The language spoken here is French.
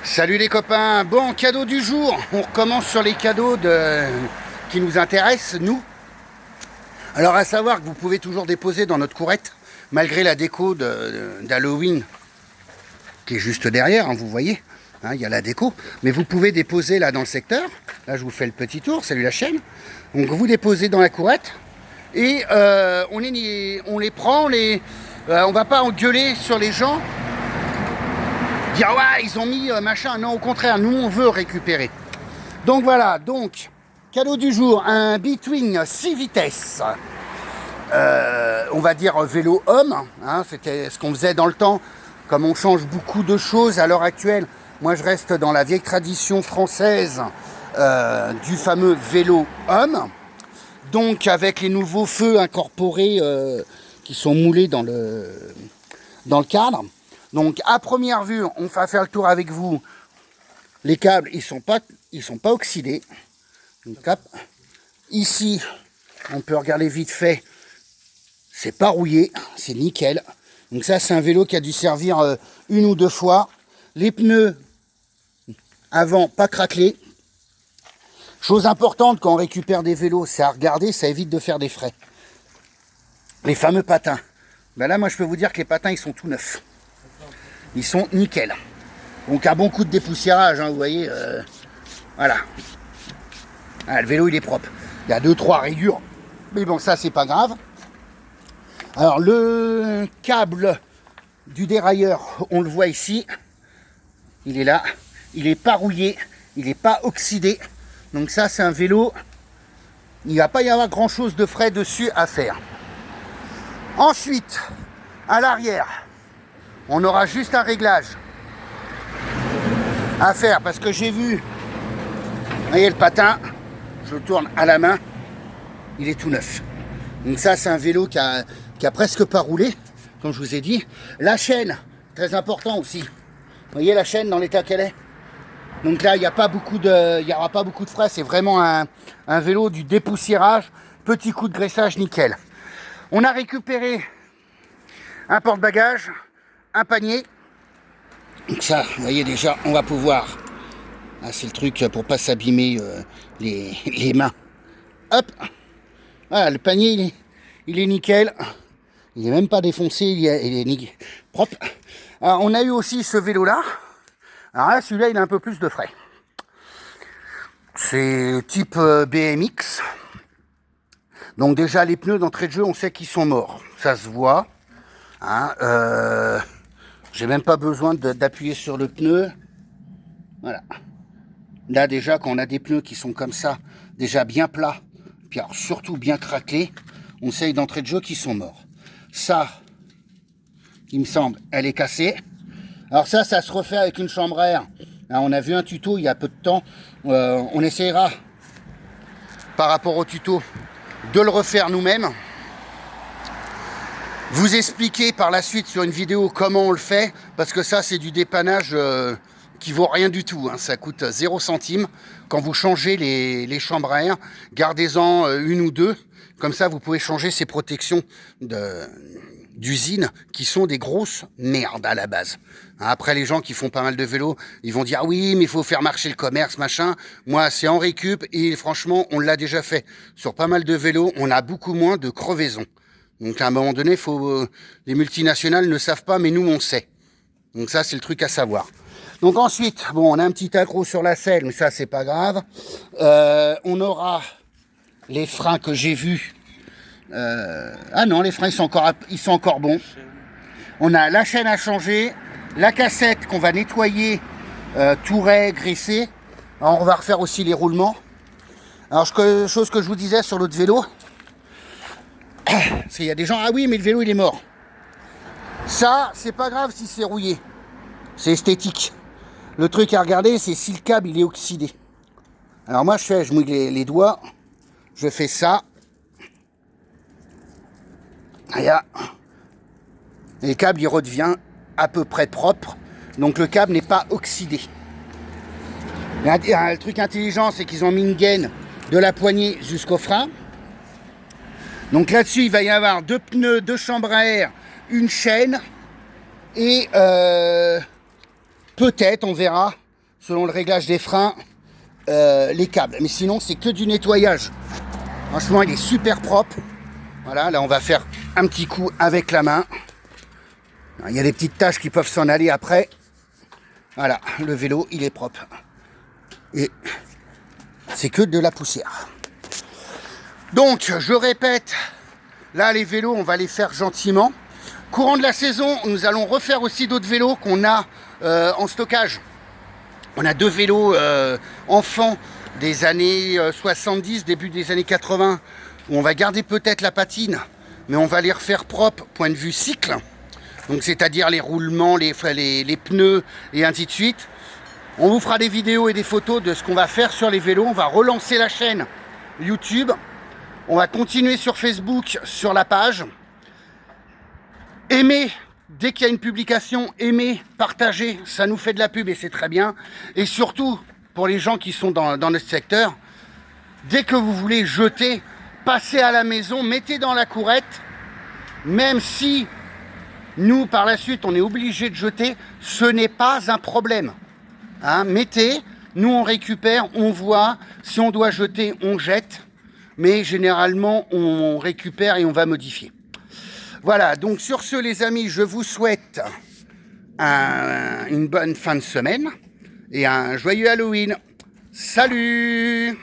Salut les copains, bon cadeau du jour, on recommence sur les cadeaux qui nous intéressent, nous. Alors à savoir que vous pouvez toujours déposer dans notre courette, malgré la déco d'Halloween qui est juste derrière, hein, vous voyez, hein, il y a la déco, mais vous pouvez déposer là dans le secteur, là je vous fais le petit tour, salut la chaîne, donc vous déposez dans la courette et on les prend, on va pas engueuler sur les gens, dire ouais ils ont mis machin, non au contraire, nous on veut récupérer. Donc voilà, donc cadeau du jour, un Between 6 vitesses, on va dire vélo homme, hein, c'était ce qu'on faisait dans le temps, comme on change beaucoup de choses à l'heure actuelle, moi je reste dans la vieille tradition française du fameux vélo homme, donc avec les nouveaux feux incorporés qui sont moulés dans le cadre. Donc à première vue, on va faire le tour avec vous. Les câbles, ils sont pas oxydés. Donc, hop. Ici, on peut regarder vite fait. C'est pas rouillé, c'est nickel. Donc ça, c'est un vélo qui a dû servir une ou deux fois. Les pneus avant, pas craquelés. Chose importante quand on récupère des vélos, c'est à regarder, ça évite de faire des frais. Les fameux patins. Ben là, moi, je peux vous dire que les patins, ils sont tout neufs. Ils sont nickel. Donc un bon coup de dépoussiérage, hein, vous voyez. Voilà. Ah, le vélo il est propre. Il y a 2-3 rayures. Mais bon, ça c'est pas grave. Alors le câble du dérailleur, on le voit ici. Il est là. Il n'est pas rouillé. Il n'est pas oxydé. Donc ça c'est un vélo. Il ne va pas y avoir grand chose de frais dessus à faire. Ensuite, à l'arrière. On aura juste un réglage à faire parce que j'ai vu, vous voyez le patin, je le tourne à la main, il est tout neuf. Donc ça c'est un vélo qui a presque pas roulé, comme je vous ai dit. La chaîne, très important aussi. Vous voyez la chaîne dans l'état qu'elle est. Donc là il n'y aura pas beaucoup de frais, c'est vraiment un vélo du dépoussiérage, petit coup de graissage nickel. On a récupéré un porte-bagages, un panier, donc ça, vous voyez déjà, on va pouvoir, ah, c'est le truc pour pas s'abîmer les mains, hop, voilà, le panier il est nickel, il est même pas défoncé, il est nickel, propre. Alors, on a eu aussi ce vélo là, alors là celui-là il a un peu plus de frais, c'est type BMX, donc déjà les pneus d'entrée de jeu on sait qu'ils sont morts, ça se voit, hein, j'ai même pas besoin d'appuyer sur le pneu. Voilà. Là déjà quand on a des pneus qui sont comme ça, déjà bien plats, puis alors surtout bien craquelés, on sait d'entrée de jeu qu'ils sont morts. Ça, il me semble, elle est cassée. Alors ça se refait avec une chambre à air. Alors, on a vu un tuto il y a peu de temps. On essaiera, par rapport au tuto, de le refaire nous-mêmes. Vous expliquer par la suite sur une vidéo comment on le fait, parce que ça c'est du dépannage qui vaut rien du tout, hein. Ça coûte 0 centime. Quand vous changez les chambres à air, gardez-en une ou deux, comme ça vous pouvez changer ces protections d'usine qui sont des grosses merdes à la base. Après les gens qui font pas mal de vélos, ils vont dire ah oui mais il faut faire marcher le commerce machin. Moi c'est en récup et franchement on l'a déjà fait. Sur pas mal de vélos, on a beaucoup moins de crevaisons. Donc à un moment donné, les multinationales ne savent pas, mais nous on sait. Donc ça c'est le truc à savoir. Donc ensuite, bon, on a un petit accroc sur la selle, mais ça c'est pas grave. On aura les freins que j'ai vus. Ah non, les freins ils sont encore bons. On a la chaîne à changer, la cassette qu'on va nettoyer, touret, graisser. Alors, on va refaire aussi les roulements. Alors chose que je vous disais sur l'autre vélo. Il y a des gens, ah oui mais le vélo il est mort. Ça c'est pas grave si c'est rouillé, c'est esthétique. Le truc à regarder c'est si le câble il est oxydé. Alors moi je mouille les doigts, je fais ça. Et le câble il redevient à peu près propre, donc le câble n'est pas oxydé. Le truc intelligent c'est qu'ils ont mis une gaine de la poignée jusqu'au frein. Donc là-dessus, il va y avoir 2 pneus, 2 chambres à air, une chaîne et peut-être, on verra, selon le réglage des freins, les câbles. Mais sinon, c'est que du nettoyage. Franchement, il est super propre. Voilà, là, on va faire un petit coup avec la main. Il y a des petites taches qui peuvent s'en aller après. Voilà, le vélo, il est propre. Et c'est que de la poussière. Donc, je répète, là, les vélos, on va les faire gentiment. Courant de la saison, nous allons refaire aussi d'autres vélos qu'on a en stockage. On a 2 vélos enfants des années 70, début des années 80, où on va garder peut-être la patine, mais on va les refaire propres, point de vue cycle. Donc, c'est-à-dire les roulements, les pneus et ainsi de suite. On vous fera des vidéos et des photos de ce qu'on va faire sur les vélos. On va relancer la chaîne YouTube. On va continuer sur Facebook, sur la page. Aimez, dès qu'il y a une publication, aimez, partagez, ça nous fait de la pub et c'est très bien. Et surtout, pour les gens qui sont dans notre secteur, dès que vous voulez jeter, passez à la maison, mettez dans la courette, même si nous, par la suite, on est obligé de jeter, ce n'est pas un problème. Hein, mettez, nous on récupère, on voit, si on doit jeter, on jette, mais généralement, on récupère et on va modifier. Voilà, donc sur ce les amis, je vous souhaite une bonne fin de semaine et un joyeux Halloween. Salut!